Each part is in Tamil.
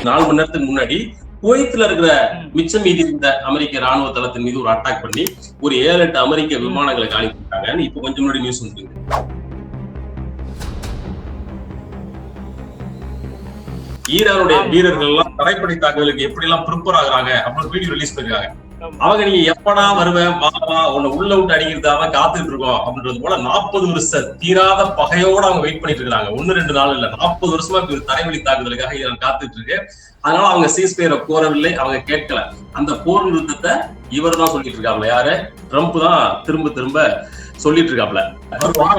4 மணி நேரத்துக்கு முன்னாடி குவைத்துல இருக்கிற மிச்சம் மீதி இருந்த அமெரிக்க ராணுவ தளத்தின் மீது ஒரு அட்டாக் பண்ணி ஒரு 7-8 அமெரிக்க விமானங்களை காலி பண்ணிட்டாங்க. இப்ப கொஞ்சம் முன்னாடி நியூஸ் வந்து ஈரானுடைய வீரர்கள் எல்லாம் தரைப்படை தாக்குதலுக்கு எப்படி எல்லாம் ப்ரிப்பேர் ஆகுறாங்க அப்படின்னு வீடியோ ரிலீஸ் பண்ணிருக்காங்க. அவங்க நீங்க எப்படா வருவேன் உன்னை உள்ள விட்டு அடிக்கிறதாக காத்துட்டு இருக்கோம் அப்படின்றது போல 40 வருஷ தீராத பகையோட அவங்க வெயிட் பண்ணிட்டு இருக்காங்க. 1-2 நாள் இல்ல, 40 வருஷமா தரைவழி தாக்குதலுக்காக ஈரான் காத்துட்டு இருக்கு. அதனால அவங்க சீஸ்பயரை கோரவில்லை, அவங்க கேட்கல. அந்த போர் நிறுத்தத்தை இவர் தான் சொல்லிட்டு இருக்காப்ல. யாரு? ட்ரம்ப் தான் திரும்ப திரும்ப சொல்லிட்டு இருக்காப்ல.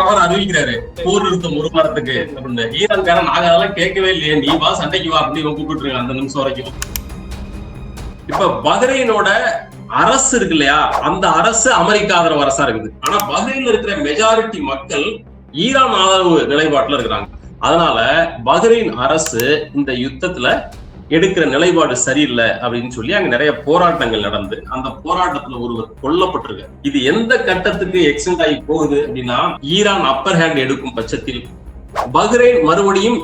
அவர் அறிவிக்கிறாரு போர் நிறுத்தம் 1 வாரத்துக்கு அப்படின்னு. ஈரான்காரன் நாங்க அதெல்லாம் கேட்கவே இல்லையே, நீ வா சண்டைக்கு வா அப்படின்னு கூப்பிட்டு இருக்காங்க அந்த நிமிஷம் வரைக்கும். இப்ப பஹ்ரைனோட அரசு இருக்கு இல்லையா, அந்த அரசு அமெரிக்கா ஆதரவு அரசா இருக்குது. ஆனா பஹ்ரைன்ல இருக்கிற மெஜாரிட்டி மக்கள் ஈரான் ஆதரவு நிலைப்பாட்டுல இருக்கிறாங்க. அதனால பஹ்ரைன் அரசு இந்த யுத்தத்துல எடுக்கிற நிலைப்பாடு சரியில்லை அப்படின்னு சொல்லி அங்க நிறைய போராட்டங்கள் நடந்து அந்த போராட்டத்துல ஒருவர் கொல்லப்பட்டிருக்கு. இது எந்த கட்டத்துக்கு எக்ஸ்டெண்ட் ஆகி போகுது அப்படின்னா, ஈரான் அப்பர் ஹேண்ட் எடுக்கும் பட்சத்தில் பஹ்ரைன் மறுபடியும்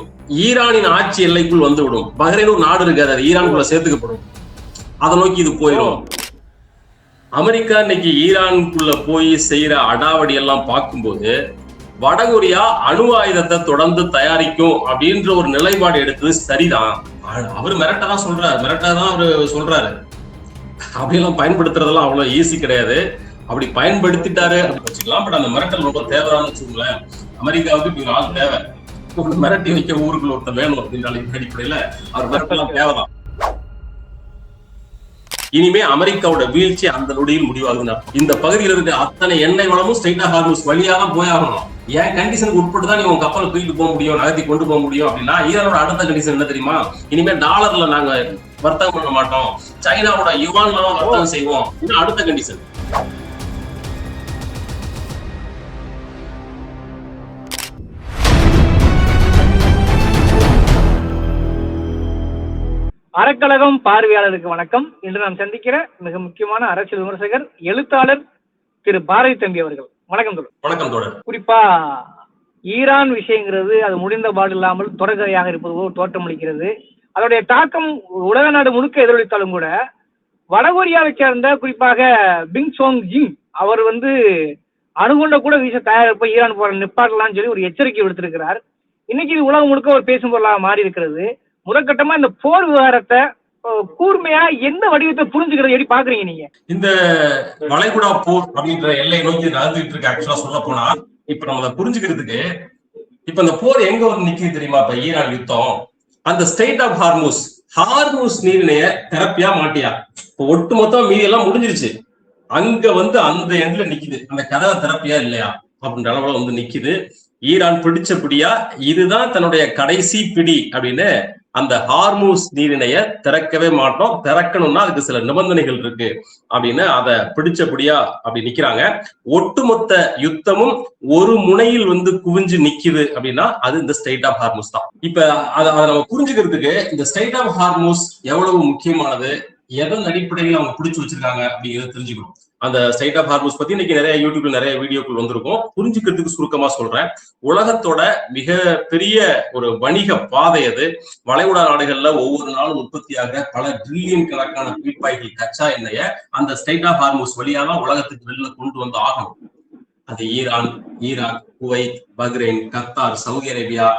ஈரானின் ஆட்சி எல்லைக்குள் வந்துவிடும். பஹ்ரைன் ஒரு நாடு இருக்காது, அது ஈரானுக்குள்ள சேர்த்துக்கப்படும். அதை நோக்கி இது போயிடும். அமெரிக்கா இன்னைக்கு ஈரானுக்குள்ள போய் செய்யற அடாவடி எல்லாம் பார்க்கும்போது வடகொரியா அணு ஆயுதத்தை தொடர்ந்து தயாரிக்கும் அப்படின்ற ஒரு நிலைப்பாடு எடுத்தது சரிதான். அவர் மிரட்டதான் அவரு சொல்றாரு. அப்படியெல்லாம் பயன்படுத்துறதெல்லாம் அவ்வளவு ஈஸி கிடையாது. அப்படி பயன்படுத்திட்டாரு அப்படின்னு வச்சுக்கலாம். பட் அந்த மிரட்டல் ரொம்ப தேவையான வச்சுக்கோங்களேன். அமெரிக்காவுக்கு இப்படி ஒரு ஆள் தேவை, மிரட்டி வைக்க ஊருக்குள்ள ஒருத்தர் வேணும் அப்படின்ற அடிப்படையில அவர் மிரட்டலாம் தேவைதான். இனிமே அமெரிக்காவோட வீழ்ச்சி அந்த நொடியில் முடிவாகுது. இந்த பகுதியில் இருக்க அத்தனை எண்ணெய் வளமும் ஸ்ட்ரெய்ட் ஆஃப் ஹார்முஸ் வழியா தான் போயாகணும். ஏன் கண்டிஷனுக்கு உட்பட்டு தான் நீங்க உங்க கப்பலை தூக்கிட்டு போக முடியும், நகர்த்தி கொண்டு போக முடியும் அப்படின்னா, ஈரானோட அடுத்த கண்டிஷன் என்ன தெரியுமா? இனிமே டாலர்ல நாங்க வர்த்தகம் பண்ண மாட்டோம், சைனாவோட யுவான்ல தான் வர்த்தகம் செய்வோம். இது அடுத்த கண்டிஷன். அறக்கழகம் பார்வையாளருக்கு வணக்கம். இன்று நாம் சந்திக்கிற மிக முக்கியமான அரசியல் விமர்சகர், எழுத்தாளர் திரு பாரதி தம்பி அவர்கள். வணக்கம் தோழர். வணக்கம் தோழர். குறிப்பா ஈரான் விஷயங்கிறது அது முடிந்த பாடு இல்லாமல் தொடர்கதையாக இருப்பது போல் தோற்றமளிக்கிறது. அதோடைய தாக்கம் உலக நாடு முழுக்க எதிரொலித்தாலும் கூட வடகொரியாவை சேர்ந்த குறிப்பாக பிங் சோங் ஜிங் அவர் அணுகுண்ட கூட வீச தயாரிப்ப ஈரான் போற நிப்பாட்டலாம்னு சொல்லி ஒரு எச்சரிக்கை விடுத்திருக்கிறார். இன்னைக்கு இது உலகம் முழுக்க ஒரு பேசும் பொருளாக மாறி இருக்கிறது. முதற்கட்டமா இந்த போர் விவகாரத்தை கூர்மையா எந்த வடிவத்தை புரிஞ்சுக்கிறது எப்படி பாக்குறீங்க நீங்க? இந்த வளைகுடா போர் அப்படின்ற எல்லை நோக்கி நடந்துட்டு இருக்கு. ஆக்சுவலா சொல்ல போனா இப்ப நம்ம புரிஞ்சுக்கிறதுக்கு இப்ப இந்த போர் எங்க வந்து நிக்குது தெரியுமா? இப்ப ஈரான் யுத்தம் அந்த ஸ்ட்ரெய்ட் ஆஃப் ஹார்முஸ் நீரிணைய தெரப்பியா மாட்டியா, இப்ப ஒட்டுமொத்தம் மீதி எல்லாம் முடிஞ்சிருச்சு. அங்க அந்த எண்ட்ல நிக்குது. அந்த கதவை தெரப்பியா இல்லையா அப்படின்ற அளவுல நிக்குது. ஈரான் பிடிச்சபடியா இதுதான் தன்னுடைய கடைசி பிடி அப்படின்னு அந்த ஹார்முஸ் நீரிணைய திறக்கவே மாட்டோம், திறக்கணும்னா அதுக்கு சில நிபந்தனைகள் இருக்கு அப்படின்னு அதை பிடிச்சபடியா அப்படி நிக்கிறாங்க. ஒட்டுமொத்த யுத்தமும் ஒரு முனையில் குவிஞ்சு நிக்குது அப்படின்னா அது இந்த ஸ்ட்ரெய்ட் ஆஃப் ஹார்முஸ் தான். இப்ப அதை நம்ம புரிஞ்சுக்கிறதுக்கு இந்த ஸ்ட்ரெய்ட் ஆஃப் ஹார்முஸ் எவ்வளவு முக்கியமானது, எதன் அடிப்படையில் அவங்க பிடிச்சு வச்சிருக்காங்க அப்படிங்கிறத தெரிஞ்சுக்கணும். அந்த ஸ்ட்ரெய்ட் ஆஃப் ஹார்முஸ் பத்தி இன்னைக்கு நிறைய யூடியூப்ல நிறைய வீடியோக்கள் வந்திருக்கும். புரிஞ்சுக்கிறதுக்கு சுருக்கமா சொல்றேன். உலகத்தோட மிக பெரிய ஒரு வணிக பாதை அது. வளைகுடா நாடுகள்ல ஒவ்வொரு நாளும் உற்பத்தி ஆகிற பல ட்ரில்லியன் கணக்கான பீப்பாய்கள் கச்சா எண்ணெய அந்த ஸ்ட்ரெய்ட் ஆஃப் ஹார்முஸ் வழியா தான் உலகத்துக்கு வெளில கொண்டு ஆகணும். அது Iran, Iraq, Kuwait, Bahrain, Qatar, Saudi Arabia,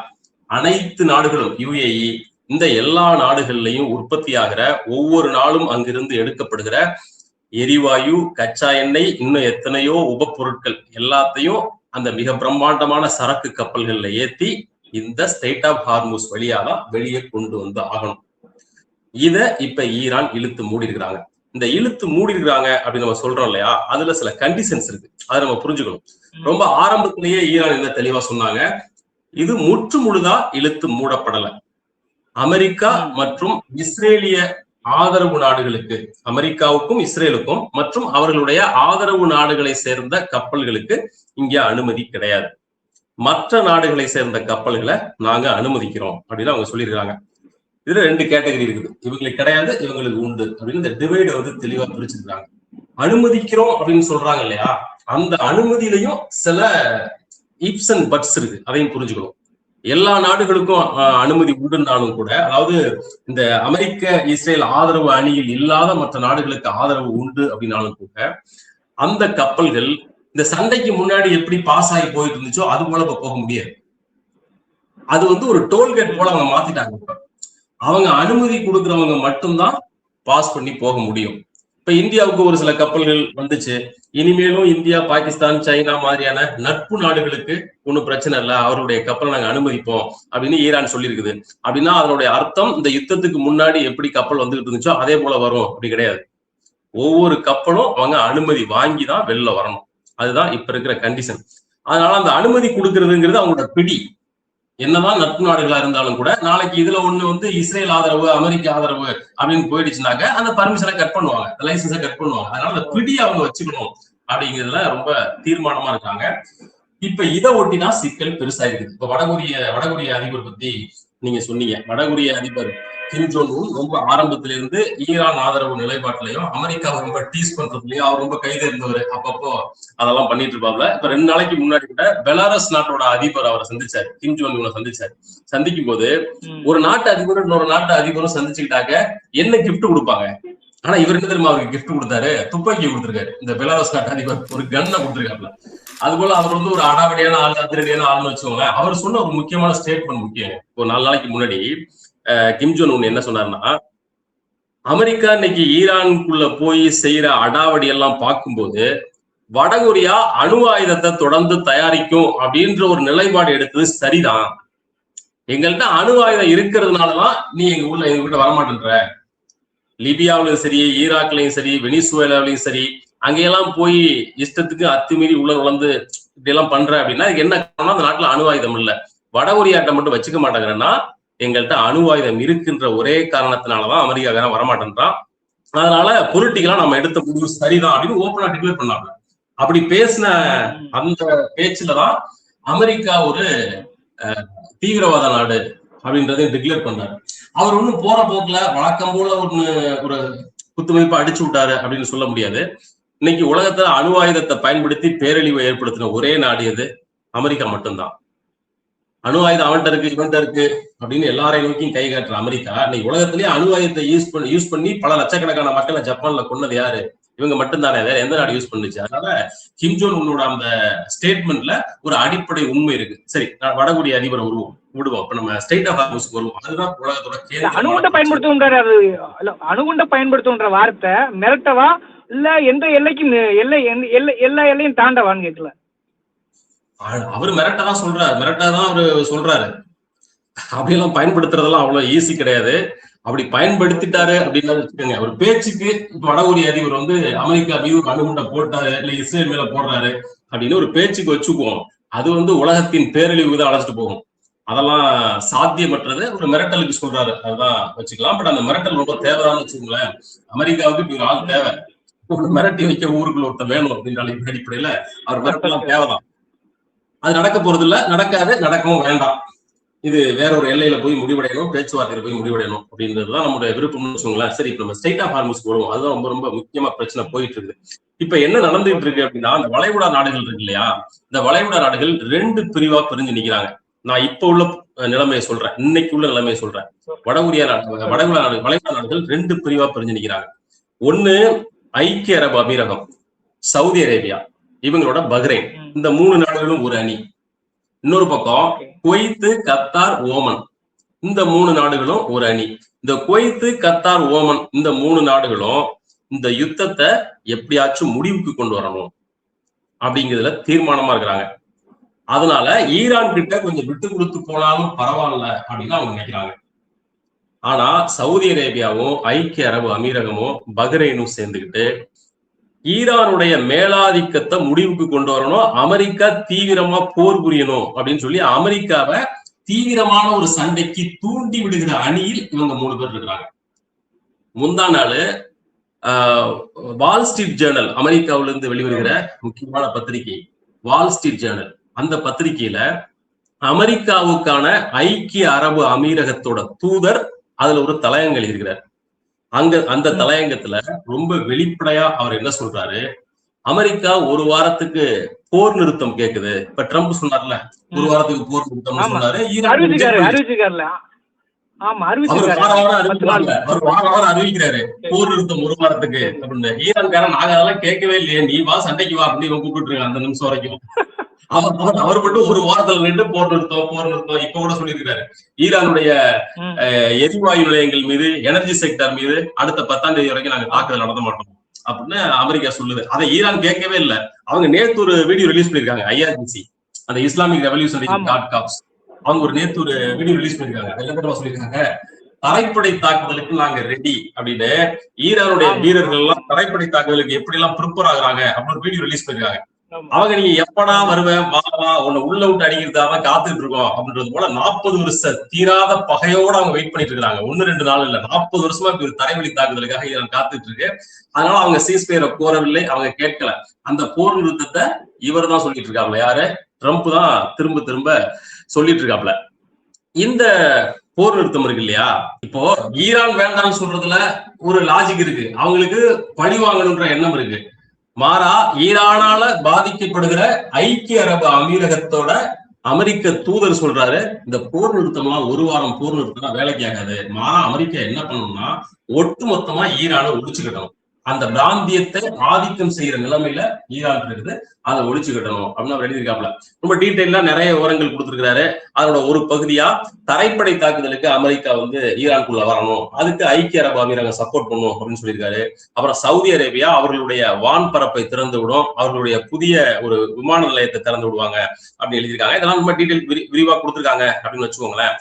அனைத்து நாடுகளும், UAE, இந்த எல்லா நாடுகள்லையும் உற்பத்தி ஆகிற ஒவ்வொரு நாளும் அங்கிருந்து எடுக்கப்படுகிற எரிவாயு, கச்சா எண்ணெய், இன்னும் எத்தனையோ உபப்பொருட்கள் எல்லாத்தையும் அந்த மிக பிரம்மாண்டமான சரக்கு கப்பல்கள்ல ஏத்தி இந்த ஸ்ட்ரெய்ட் ஆஃப் ஹார்முஸ் வழியாதான் வெளியே கொண்டு ஆகணும். இத இப்ப ஈரான் இழுத்து மூடிருக்கிறாங்க. இந்த இழுத்து மூடிருக்கிறாங்க அப்படின்னு நம்ம சொல்றோம் இல்லையா, அதுல சில கண்டிஷன்ஸ் இருக்கு, அதை நம்ம புரிஞ்சுக்கணும். ரொம்ப ஆரம்பத்திலேயே ஈரான் என்ன தெளிவா சொன்னாங்க, இது முற்று முழுதா இழுத்து மூடப்படல. அமெரிக்கா மற்றும் இஸ்ரேலிய ஆதரவு நாடுகளுக்கு, அமெரிக்காவுக்கும் இஸ்ரேலுக்கும் மற்றும் அவர்களுடைய ஆதரவு நாடுகளை சேர்ந்த கப்பல்களுக்கு இங்க அனுமதி கிடையாது. மற்ற நாடுகளை சேர்ந்த கப்பல்களை நாங்க அனுமதிக்கிறோம் அப்படின்னு அவங்க சொல்லியிருக்காங்க. இதுல 2 கேட்டகரி இருக்குது. இவங்களுக்கு கிடையாது, இவங்களுக்கு உண்டு அப்படின்னு இந்த டிவைட தெளிவா பிரிச்சிருக்காங்க. அனுமதிக்கிறோம் அப்படின்னு சொல்றாங்க இல்லையா, அந்த அனுமதியிலையும் சில இப்ஸ் அண்ட் பட்ஸ் இருக்கு, அதையும் புரிஞ்சுக்கணும். எல்லா நாடுகளுக்கும் அனுமதி உண்டுனாலும் கூட, அதாவது இந்த அமெரிக்க இஸ்ரேல் ஆதரவு அணியில் இல்லாத மற்ற நாடுகளுக்கு ஆதரவு உண்டு அப்படின்னாலும் கூட, அந்த கப்பல்கள் இந்த சண்டைக்கு முன்னாடி எப்படி பாஸ் ஆகி போயிட்டு இருந்துச்சோ அது போல போக முடியாது. அது வந்து ஒரு டோல்கேட் போல அவங்க மாத்திட்டாங்க. அவங்க அனுமதி கொடுக்கறவங்க மட்டும்தான் பாஸ் பண்ணி போக முடியும். இப்ப இந்தியாவுக்கு ஒரு சில கப்பல்கள் வந்துச்சு. இனிமேலும் இந்தியா, பாகிஸ்தான், சைனா மாதிரியான நட்பு நாடுகளுக்கு ஒன்னும் பிரச்சனை இல்லை, அவருடைய கப்பலை நாங்க அனுமதிப்போம் அப்படின்னு ஈரான் சொல்லியிருக்குது. அப்படின்னா அதனுடைய அர்த்தம் இந்த யுத்தத்துக்கு முன்னாடி எப்படி கப்பல் வந்துகிட்டு இருந்துச்சோ அதே போல வரும் அப்படி கிடையாது. ஒவ்வொரு கப்பலும் அவங்க அனுமதி வாங்கிதான் வெளில வரணும். அதுதான் இப்ப இருக்கிற கண்டிஷன். அதனால அந்த அனுமதி கொடுக்கறதுங்கிறது அவங்களோட பிடி. என்னதான் நட்பு நாடுகளா இருந்தாலும் கூட நாளைக்கு இதுல ஒண்ணு வந்து இஸ்ரேல் ஆதரவு, அமெரிக்க ஆதரவு அப்படின்னு போயிடுச்சுனாக்க அந்த பர்மிஷனை கட் பண்ணுவாங்க, லைசன்ஸை கட் பண்ணுவாங்க. அதனால அந்த பிடி அவங்க வச்சுக்கணும் அப்படிங்கிறதுல ரொம்ப தீர்மானமா இருக்காங்க. இப்ப இதை ஒட்டிதான் சிக்கல் பெருசா இருக்குது. இப்ப வடகொரிய அதிபர் பத்தி நீங்க சொன்னீங்க. வடகொரிய அதிபர் கிம் ஜோங் உன் ரொம்ப ஆரம்பத்தில இருந்து ஈரான் ஆதரவு நிலைப்பாட்டிலையும் அமெரிக்காவை ரொம்ப டீஸ் பண்றதுலயும் அவர் ரொம்ப கைது இருந்தவர். அப்பப்போ அதெல்லாம் பண்ணிட்டு இருப்பாப்ல. இப்ப 2 நாளைக்கு முன்னாடி கூட பெலாரஸ் நாட்டோட அதிபர் அவரை சந்திச்சாரு, கிம் ஜோங் உன்னை சந்திச்சாரு. சந்திக்கும் போது ஒரு நாட்டு அதிபரும் இன்னொரு நாட்டு அதிபரும் சந்திச்சுக்கிட்டாக்க என்ன கிஃப்ட் கொடுப்பாங்க. ஆனா இவர் என்ன தெரியுமா அவருக்கு கிஃப்ட் கொடுத்தாரு? துப்பாக்கி கொடுத்திருக்காரு. இந்த பெலாரஸ் நாட்டு அதிபர் ஒரு கன்னை கொடுத்திருக்காப்ல. அது போல அவர் வந்து ஒரு அடாவடியான ஆள், அதிரடியான ஆள்னு வச்சுக்கோங்களேன். அவர் சொன்ன ஒரு முக்கியமான ஸ்டேட்மெண்ட் முக்கியம். ஒரு 4 நாளைக்கு முன்னாடி கிம் ஜோங் உன் என்ன சொன்னார்னா, அமெரிக்கா இன்னைக்கு ஈரானுக்குள்ள போய் செய்யற அடாவடி எல்லாம் பார்க்கும்போது வடகொரியா அணு ஆயுதத்தை தொடர்ந்து தயாரிக்கும் அப்படின்ற ஒரு நிலைப்பாடு எடுத்தது சரிதான். எங்கள்கிட்ட அணு ஆயுதம் இருக்கிறதுனாலதான் நீ எங்ககிட்ட வரமாட்டேன்ற. லிபியாவிலும் சரி, ஈராக்லயும் சரி, வெனிசுவேலாவிலையும் சரி, அங்கெல்லாம் போய் இஷ்டத்துக்கு அத்துமீறி உள்ள நுழைந்து இப்படி எல்லாம் பண்ற அப்படின்னா என்ன காரணம்? அந்த நாட்டுல அணு ஆயுதம் இல்ல. வடகொரியாட்ட மட்டும் வச்சுக்க மாட்டாங்கன்னா எங்கள்கிட்ட அணு ஆயுதம் இருக்குன்ற ஒரே காரணத்தினாலதான் அமெரிக்கா வரமாட்டேன்றான். அதனால பொலிட்டிக்கலா நம்ம எடுத்த முடிவு சரிதான் அப்படின்னு ஓப்பனா டிக்ளேர் பண்ணாங்க. அப்படி பேசின அந்த பேச்சுலதான் அமெரிக்கா ஒரு தீவிரவாத நாடு அப்படின்றதையும் டிக்ளேர் பண்ணாரு. அவர் ஒன்னும் போற போக்குல வழக்கம் போல ஒரு குத்துமதிப்பா அடிச்சு விட்டாரு அப்படின்னு சொல்ல முடியாது. இன்னைக்கு உலகத்துல அணு ஆயுதத்தை பயன்படுத்தி பேரழிவை ஏற்படுத்தின ஒரே நாடு எது? அமெரிக்கா மட்டும்தான். அணு ஆயுதம் அவன்கிட்ட இருக்கு, இவன்கிட்ட இருக்கு அப்படின்னு எல்லாரையும் நோக்கியும் கை காட்டுற அமெரிக்கா இன்னைக்கு உலகத்திலேயே அணு ஆயுதத்தை யூஸ் பண்ணி பல லட்சக்கணக்கான மக்களை ஜப்பான்ல கொன்னது யாரு? இவங்க மட்டும்தானே, வேற எந்த நாடு யூஸ் பண்ணுச்சு? அதனால கிம் ஜோங் உன்னோட அந்த ஸ்டேட்மெண்ட்ல ஒரு அடிப்படை உண்மை இருக்கு. சரி, வடகொரிய அதிபரை விடுவோம். இப்ப நம்ம ஸ்டேட் ஆஃப் ஹார்மஸ்க்கு வருவோம். அதுதான் உலகத்தோட அணுகுண்ட பயன்படுத்தும்ன்றாரு. அது அணுகுண்ட பயன்படுத்தும்ன்ற வார்த்தை மிரட்டவா இல்ல எந்த எல்லைக்கும் எல்லா எல்லையும் தாண்டவான்னு கேட்கல. அவரு மிரட்டதான் அவரு சொல்றாரு. அப்படியெல்லாம் பயன்படுத்துறதெல்லாம் அவ்வளவு ஈஸி கிடையாது. அப்படி பயன்படுத்திட்டாரு அப்படின்னா வச்சுக்கோங்க, ஒரு பேச்சுக்கு இப்ப வடகொரிய அதிபர் வந்து அமெரிக்கா மீது அணுகுண்ட போட்டாரு இல்ல இஸ்ரேல் மேல போடுறாரு அப்படின்னு ஒரு பேச்சுக்கு வச்சுக்குவோம். அது வந்து உலகத்தின் பேரழிவு தான் அழைச்சிட்டு போகும். அதெல்லாம் சாத்தியமற்றது. ஒரு மிரட்டலுக்கு சொல்றாரு, அதுதான் வச்சுக்கலாம். பட் அந்த மிரட்டல் ரொம்ப தேவைதான்னு வச்சுக்கோங்களேன். அமெரிக்காவுக்கு இப்படி ஒரு ஆள் தேவை. ஒரு மிரட்டி வைக்க ஊருக்குள்ள ஒருத்தர் வேணும் அப்படின்ற அடிப்படையில அவர் மிரட்டலாம் தேவைதான். அது நடக்க போறது இல்ல, நடக்காது, நடக்கவும் வேண்டாம். இது வேற ஒரு எல்லையில போய் முடிவடையணும், பேச்சுவார்த்தையில போய் முடிவடையணும் அப்படின்றதுதான் நம்முடைய விருப்பம்னு வச்சுக்கோங்களேன். சரி, இப்ப நம்ம ஸ்டேட் ஆஃப் ஹார்மஸ்க்கு வருவோம். அதுதான் ரொம்ப ரொம்ப முக்கியமா பிரச்சனை போயிட்டு இருக்குது. இப்ப என்ன நடந்துட்டு இருக்கு அப்படின்னா, அந்த வளைகுடா நாடுகள் இருக்கு இல்லையா, இந்த வளைகுடா நாடுகள் 2 பிரிவா பிரிஞ்சு நிக்கிறாங்க. நான் இப்ப உள்ள நிலைமையை சொல்றேன், இன்னைக்கு உள்ள நிலைமையை சொல்றேன். வளைகுடா நாடுகள் 2 பிரிவா பிரிஞ்சு நிக்கிறாங்க. ஒண்ணு ஐக்கிய அரபு அமீரகம், சவுதி அரேபியா, இவங்களோட பஹ்ரைன், இந்த 3 நாடுகளும் ஒரு அணி. இன்னொரு பக்கம் குவைத்து, கத்தார், ஓமன், இந்த 3 நாடுகளும் ஒரு அணி. இந்த குவைத்து, கத்தார், ஓமன் இந்த 3 நாடுகளும் இந்த யுத்தத்தை எப்படியாச்சும் முடிவுக்கு கொண்டு வரணும் அப்படிங்கிறதுல தீர்மானமா இருக்கிறாங்க. அதனால ஈரான் கிட்ட கொஞ்சம் விட்டு கொடுத்து போனாலும் பரவாயில்ல அப்படின்னு அவங்க நினைக்கிறாங்க. ஆனா சவுதி அரேபியாவும் ஐக்கிய அரபு அமீரகமும் பஹ்ரைனும் சேர்ந்துக்கிட்டு ஈரானுடைய மேலாதிக்கத்தை முடிவுக்கு கொண்டு வரணும், அமெரிக்கா தீவிரமா போர் புரியணும் அப்படின்னு சொல்லி அமெரிக்காவை தீவிரமான ஒரு சண்டைக்கு தூண்டி விடுகிற அணியில் இவங்க 3 பேர் இருக்கிறாங்க. முந்தா நாள் வால் ஸ்ட்ரீட் ஜேர்னல், அமெரிக்காவில இருந்து வெளிவருகிற முக்கியமான பத்திரிகை வால் ஸ்ட்ரீட் ஜேர்னல், அந்த பத்திரிகையில அமெரிக்காவுக்கான ஐக்கிய அரபு அமீரகத்தோட தூதர் அதுல ஒரு தலையங்கள் இருக்கிறார். அந்த தலையங்கத்துல ரொம்ப வெளிப்படையா அவர் என்ன சொல்றாரு, அமெரிக்கா ஒரு வாரத்துக்கு போர் நிறுத்தம் கேக்குது. இப்ப ட்ரம்ப் சொன்னார்ல, ஒரு வாரத்துக்கு போர் நிறுத்தம் சொன்னாரு. அறிவிச்சிருக்காரு. ஆமா, வாரம் அறிவிக்கிறாரு போர் நிறுத்தம் ஒரு வாரத்துக்கு அப்படின்னு. ஈரான்காரன் நாங்க அதெல்லாம் கேட்கவே இல்லையே, நீ வா சண்டைக்கு வா அப்படின்னு கூப்பிட்டு இருக்காங்க அந்த நிமிஷம் வரைக்கும். அவர் மட்டும் ஒரு வாரத்துல நின்று போர் நிறுத்தம் இப்ப கூட சொல்லியிருக்காரு. ஈரானுடைய எரிவாயு நிலையங்கள் மீது, எனர்ஜி செக்டர் மீது அடுத்த 10ஆம் தேதி வரைக்கும் நாங்க தாக்குதல் நடத்த மாட்டோம் அப்படின்னு அமெரிக்கா சொல்லுது. அதை ஈரான் கேட்கவே இல்லை. அவங்க நேத்து ஒரு வீடியோ ரிலீஸ் பண்ணிருக்காங்க. IRGC, அந்த இஸ்லாமிக் ரெவல்யூஷனரி காட் காப்ஸ், அவங்க ஒரு நேத்து ஒரு வீடியோ ரிலீஸ் பண்ணிருக்காங்க. என்ன சொல்லியிருக்காங்க, தரைப்படை தாக்குதலுக்கு நாங்க ரெடி அப்படின்னு. ஈரானுடைய வீரர்கள் எல்லாம் தரைப்படை தாக்குதலுக்கு எப்படி எல்லாம் ப்ரிப்பேர் ஆகுறாங்க அப்படின்னு ஒரு வீடியோ ரிலீஸ் பண்ணிருக்காங்க. அவங்க நீங்க எப்படா வருவேன், வா உன்னை உள்ள விட்டு அடிக்கிறதுக்காக காத்துட்டு இருக்கோம் அப்படின்றது போல 40 வருஷம் தீராத பகையோட அவங்க வெயிட் பண்ணிட்டு இருக்காங்க. 1-2 நாள் இல்ல, 40 வருஷமா இப்ப தரைவழி தாக்குதலுக்காக ஈரான் காத்துட்டு இருக்கு. அதனால அவங்க சீஸ்பயரை கோரவில்லை, அவங்க கேட்கல. அந்த போர் நிறுத்தத்தை இவர் தான் சொல்லிட்டு இருக்காப்ல, யாரு, ட்ரம்ப் தான் திரும்ப திரும்ப சொல்லிட்டு இருக்காப்ல. இந்த போர் நிறுத்தம் இருக்கு இல்லையா, இப்போ ஈரான் வேண்டாம்னு சொல்றதுல ஒரு லாஜிக் இருக்கு. அவங்களுக்கு பழி வாங்கணுன்ற எண்ணம் இருக்கு. மாறா ஈரானால பாதிக்கப்படுகிற ஐக்கிய அரபு அமீரகத்தோட அமெரிக்க தூதர் சொல்றாரு, இந்த போர் நிறுத்தம்லாம் ஒரு வாரம் போர் நிறுத்தம் வேலைக்கு ஆகாது. மாறா அமெரிக்கா என்ன பண்ணணும்னா ஒட்டுமொத்தமா ஈரானை ஒழிச்சுக்கிட்டணும். அந்த பிராந்தியத்தை ஆதிக்கம் செய்யற நிலைமையில ஈரான் இருக்குது, அதை ஒழிச்சு கட்டணும் அப்படின்னு அவர் எழுதியிருக்காப்ல. ரொம்ப டீட்டெயிலா நிறைய விவரங்கள் கொடுத்திருக்கிறாரு. அதோட ஒரு பகுதியா தரைப்படை தாக்குதலுக்கு அமெரிக்கா ஈரானுக்குள்ள வரணும், அதுக்கு ஐக்கிய அரபு அமீரகம் சப்போர்ட் பண்ணும் அப்படின்னு சொல்லியிருக்காரு. அப்புறம் சவுதி அரேபியா அவர்களுடைய வான் பரப்பை திறந்து விடும், அவர்களுடைய புதிய ஒரு விமான நிலையத்தை திறந்து விடுவாங்க அப்படின்னு எழுதியிருக்காங்க. இதெல்லாம் ரொம்ப டீட்டெயில் விரிவா கொடுத்திருக்காங்க அப்படின்னு வச்சுக்கோங்களேன்.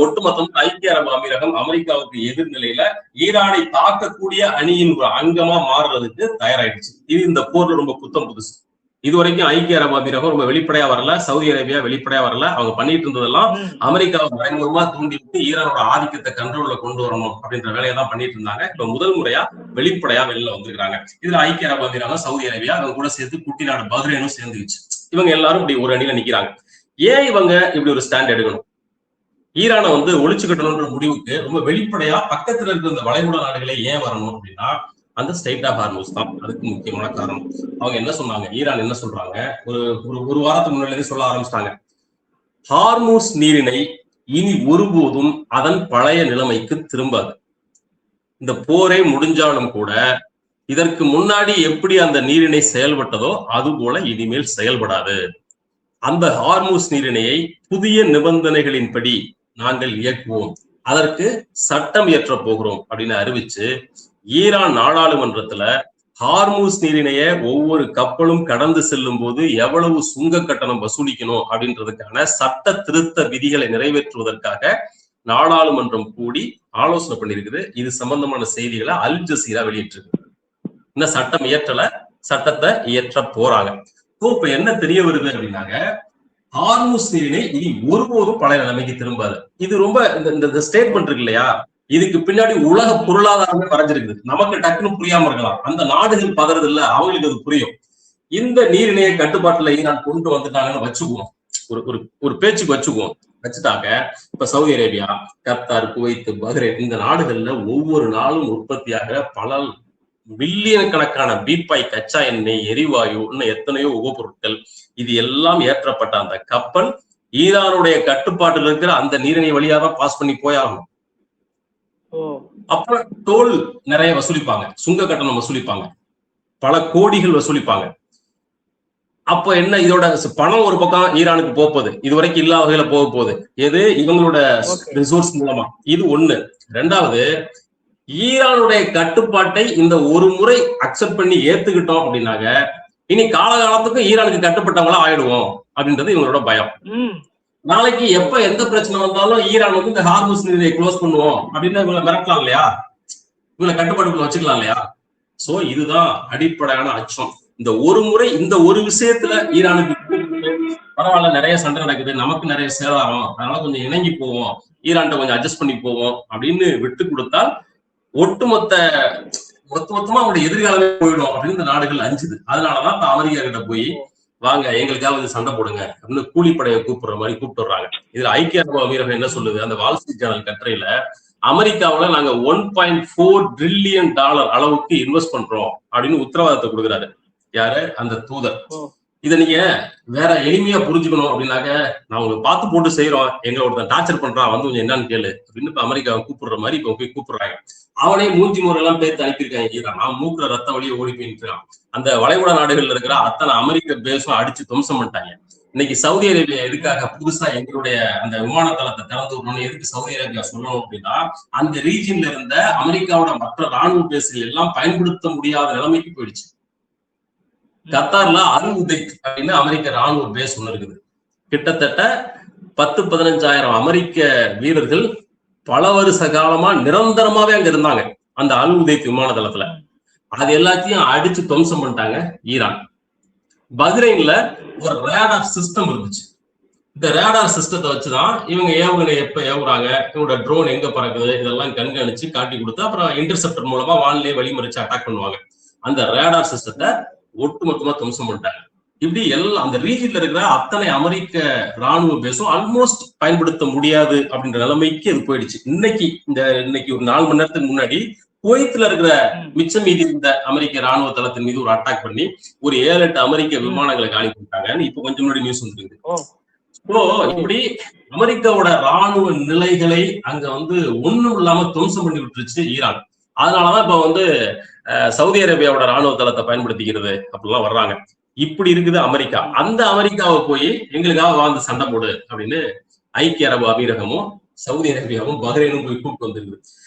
ஒட்டுமொத்தம் ஐக்கிய அரபு அமீரகம் அமெரிக்காவுக்கு எதிர்நிலையில ஈரானை தாக்கக்கூடிய அணியின் ஒரு அங்கமா மாறுறதுக்கு தயாராயிடுச்சு. இது இந்த போர்ல ரொம்ப புத்தம் புதுசு. இது வரைக்கும் ஐக்கிய அரபு அமீரகம் ரொம்ப வெளிப்படையா வரல, சவுதி அரேபியா வெளிப்படையா வரல. அவங்க பண்ணிட்டு இருந்ததெல்லாம் அமெரிக்காவை பயங்கரமா தூண்டி விட்டு ஈரானோட ஆதிக்கத்தை கண்ட்ரோல்ல கொண்டு வரணும் அப்படின்ற வேலையை தான் பண்ணிட்டு இருந்தாங்க. இப்ப முதல் முறையா வெளிப்படையா வெளில வந்திருக்காங்க. இதுல ஐக்கிய அரபு அமீரகம், சவுதி அரேபியா, அவங்க கூட சேர்த்து குட்டி நாடு பஹ்ரைனும் சேர்ந்துச்சு. இவங்க எல்லாரும் இப்படி ஒரு அணியில நிக்கிறாங்க. ஏன் இவங்க இப்படி ஒரு ஸ்டாண்ட் எடுக்கணும்? ஈரானை ஒழிச்சு கட்டணும்ன்ற முடிவுக்கு ரொம்ப வெளிப்படையா பக்கத்துல இருக்கிற இந்த வளைகுடா நாடுகளே ஏன் வரணும் அப்படின்னா, அந்த ஸ்ட்ரெய்ட் ஆஃப் ஹார்முஸ் தான் அதுக்கு முக்கியமான காரணம். அவங்க என்ன சொன்னாங்க, ஈரான் என்ன சொல்றாங்க, ஒரு வாரத்துக்கு முன்னாடி சொல்ல ஆரம்பிச்சிட்டாங்க, ஹார்முஸ் நீரிணை இனி ஒருபோதும் அதன் பழைய நிலைமைக்கு திரும்பாது. இந்த போரே முடிஞ்சாலும் கூட இதற்கு முன்னாடி எப்படி அந்த நீரிணை செயல்பட்டதோ அது போல இனிமேல் செயல்படாது. அந்த ஹார்முஸ் நீரிணையை புதிய நிபந்தனைகளின்படி நாங்கள் இயக்குவோம், அதற்கு சட்டம் இயற்ற போகிறோம் அப்படின்னு அறிவிச்சு ஈரான் நாடாளுமன்றத்துல ஹார்முஸ் நீரிணைய ஒவ்வொரு கப்பலும் கடந்து செல்லும் போது எவ்வளவு சுங்க கட்டணம் வசூலிக்கணும் அப்படின்றதுக்கான சட்ட திருத்த விதிகளை நிறைவேற்றுவதற்காக நாடாளுமன்றம் கூடி ஆலோசனை பண்ணிருக்குது. இது சம்பந்தமான செய்திகளை அல் ஜசீரா வெளியிட்டிருக்கு. இந்த சட்டம் இயற்றல, சட்டத்தை இயற்ற போறாங்க. இப்ப என்ன தெரிய வருது அப்படின்னாங்க, ஹார்முஸ் நீரிணை இனி ஒருபோதும் பழைய நிலைமைக்கு திரும்பாது. இது ரொம்ப இந்த ஸ்டேட்மெண்ட் இருக்கு இல்லையா, இதுக்கு பின்னாடி உலக பொருளாதாரமே மறைஞ்சிருக்குது. நமக்கு டக்குன்னு புரியாம இருக்கலாம், அந்த நாடுகள் பதறது இல்ல, அவங்களுக்கு அது புரியும். இந்த நீரிணையை கட்டுப்பாட்டுல ஈரான் கொண்டு வந்துட்டாங்கன்னு வச்சுக்குவோம், ஒரு பேச்சுக்கு வச்சுட்டாங்க. இப்ப Saudi Arabia, Qatar, Kuwait, Bahrain, இந்த நாடுகள்ல ஒவ்வொரு நாளும் உற்பத்தியாக பல மில்லியன் கணக்கான பீப்பாய் கச்சா எண்ணெய், எரிவாயு, இன்னும் எத்தனையோ உபப்பொருட்கள், இது எல்லாம் ஏற்றப்பட்ட அந்த கப்பல் ஈரானுடைய கட்டுப்பாட்டில் இருக்கிற அந்த நீரிணை வழியா தான் பாஸ் பண்ணி போயாகணும். அப்புறம் டோல் நிறைய வசூலிப்பாங்க, சுங்க கட்டணம் வசூலிப்பாங்க, பல கோடிகள் வசூலிப்பாங்க. அப்ப என்ன, இதோட பணம் ஒரு பக்கம் ஈரானுக்கு போகுது, இது வரைக்கும் இல்லாத வகையில போக போகுது. எது, இவங்களோட ரிசோர்ஸ் மூலமா. இது ஒண்ணு. ரெண்டாவது, ஈரானுடைய கட்டுப்பாட்டை இந்த ஒரு முறை அக்செப்ட் பண்ணி ஏத்துக்கிட்டோம் அப்படின்னாக்க இனி காலகாலத்துக்கும் ஈரானுக்கு கட்டுப்பட்டவங்களா ஆயிடுவோம் அப்படின்றது இவங்களோட பயம். நாளைக்கு எப்ப எந்த பிரச்சனை வந்தாலும் ஈரான் இந்த ஹார்முஸ் நீரிணையை க்ளோஸ் பண்ணுவோம் அப்படின்னு இவங்களை மிரட்டலாம் இல்லையா, இவங்களை கட்டுப்பாட்டுக்குள்ள வச்சுக்கலாம் இல்லையா. சோ இதுதான் அடிப்படையான அச்சம். இந்த ஒரு முறை, இந்த ஒரு விஷயத்துல ஈரானுக்கு பரவாயில்ல, நிறைய சண்டை நடக்குது, நமக்கு நிறைய சேதாரம், அதனால கொஞ்சம் இணங்கி போவோம், ஈரான்ட்ட கொஞ்சம் அட்ஜஸ்ட் பண்ணி போவோம் அப்படின்னு விட்டு கொடுத்தால் மொத்தமா அவங்களுடைய எதிர்காலமே போயிடும் அப்படின்னு இந்த நாடுகள் அஞ்சுது. அதனாலதான் அமெரிக்கா கிட்ட போய் வாங்க எங்களுக்காக சண்டை போடுங்க அப்படின்னு கூலிப்படையை கூப்பிடுற மாதிரி கூப்பிட்டு வர்றாங்க. இதுல ஐக்கிய அரபு அமீரகம் என்ன சொல்லுது, அந்த வால் ஸ்ட்ரீட் ஜேர்னல் கட்டுரையில அமெரிக்காவில நாங்க $1.4 ட்ரில்லியன் அளவுக்கு இன்வெஸ்ட் பண்றோம் அப்படின்னு உத்தரவாதத்தை கொடுக்குறாரு. யாரு அந்த தூதர். இதை நீங்க வேற எளிமையா புரிஞ்சுக்கணும் அப்படின்னாக்க, நான் உங்களுக்கு பார்த்து போட்டு செய்யறோம், எங்களை ஒருத்தன் டார்ச்சர் பண்றான், வந்து கொஞ்சம் என்னன்னு கேளு அப்படின்னு இப்ப அமெரிக்காவை கூப்பிடுற மாதிரி இப்ப போய் கூப்பிடுறாங்க. அவனே மூஞ்சி முறையெல்லாம் பேத்து அனுப்பியிருக்காங்க ஈரான். நான் மூக்குல ரத்த வழியை ஓடி போயிருக்கான். அந்த வளைகுடா நாடுகள்ல இருக்கிற அத்தனை அமெரிக்க பேஸும் அடிச்சு துவம்சம் பண்ணிட்டாங்க. இன்னைக்கு சவுதி அரேபியா எதுக்காக புதுசா எங்களுடைய அந்த விமான தளத்தை திறந்து விடணும்னு எதுக்கு சவுதி அரேபியா சொல்லணும் அப்படின்னா, அந்த ரீஜன்ல இருந்த அமெரிக்காவோட மற்ற ராணுவ பேசுகள் எல்லாம் பயன்படுத்த முடியாத நிலைமைக்கு போயிடுச்சு. கத்தார்ல அல் உதைத் அப்படின்னு அமெரிக்க ராணுவ பேஸ் ஒண்ணு இருக்குது. கிட்டத்தட்ட 10-15,000 அமெரிக்க வீரர்கள் பல வருஷ காலமா நிரந்தரமாவே அங்க இருந்தாங்க அந்த அல் உதைத் விமான தளத்துல. அது எல்லாத்தையும் அடிச்சு துவம்சம் பண்ணிட்டாங்க ஈரான். பஹ்ரைன்ல ஒரு ரேடார் சிஸ்டம் இருந்துச்சு. இந்த ரேடார் சிஸ்டத்தை வச்சுதான் இவங்க ஏவுகணை எப்ப ஏவுறாங்க, இவங்களோட ட்ரோன் எங்க பறக்குது இதெல்லாம் கண்காணிச்சு காட்டி கொடுத்து அப்புறம் இன்டர்செப்டர் மூலமா வானிலையை வழிமறிச்சு அட்டாக் பண்ணுவாங்க. அந்த ரேடார் சிஸ்டத்தை ஒட்டுமொத்தமா துவம்சம் பண்ணிட்டாங்க. இப்படி எல்லாம் அந்த ரீஜன்ல இருக்கிற அத்தனை அமெரிக்க ராணுவ பேஸும் ஆல்மோஸ்ட் பயன்படுத்த முடியாது அப்படின்ற நிலைமைக்கு அது போயிடுச்சு. இன்னைக்கு ஒரு 4 மணி நேரத்துக்கு முன்னாடி குவைத்துல இருக்கிற மிச்சம் மீதி இந்த அமெரிக்க ராணுவ தளத்தின் மீது ஒரு அட்டாக் பண்ணி ஒரு 7-8 அமெரிக்க விமானங்களை காலி பண்ணிட்டாங்கன்னு இப்ப கொஞ்சம் முன்னாடி நியூஸ் வந்துருக்கு. இப்படி அமெரிக்காவோட ராணுவ நிலைகளை அங்க ஒண்ணும் இல்லாம துவம்சம் பண்ணி விட்டுருச்சு ஈரான். அதனாலதான் இப்ப சவுதி அரேபியாவோட ராணுவ தளத்தை பயன்படுத்திக்கிறது அப்படிலாம் வர்றாங்க. இப்படி இருக்குது அமெரிக்கா. அந்த அமெரிக்காவை போய் எங்களுக்காக வாழ்ந்து சண்டை போடு அப்படின்னு ஐக்கிய அரபு அமீரகமும் சவுதி அரேபியாவும் பஹ்ரைனும் போய் கூப்பிட்டு வந்துருக்குது.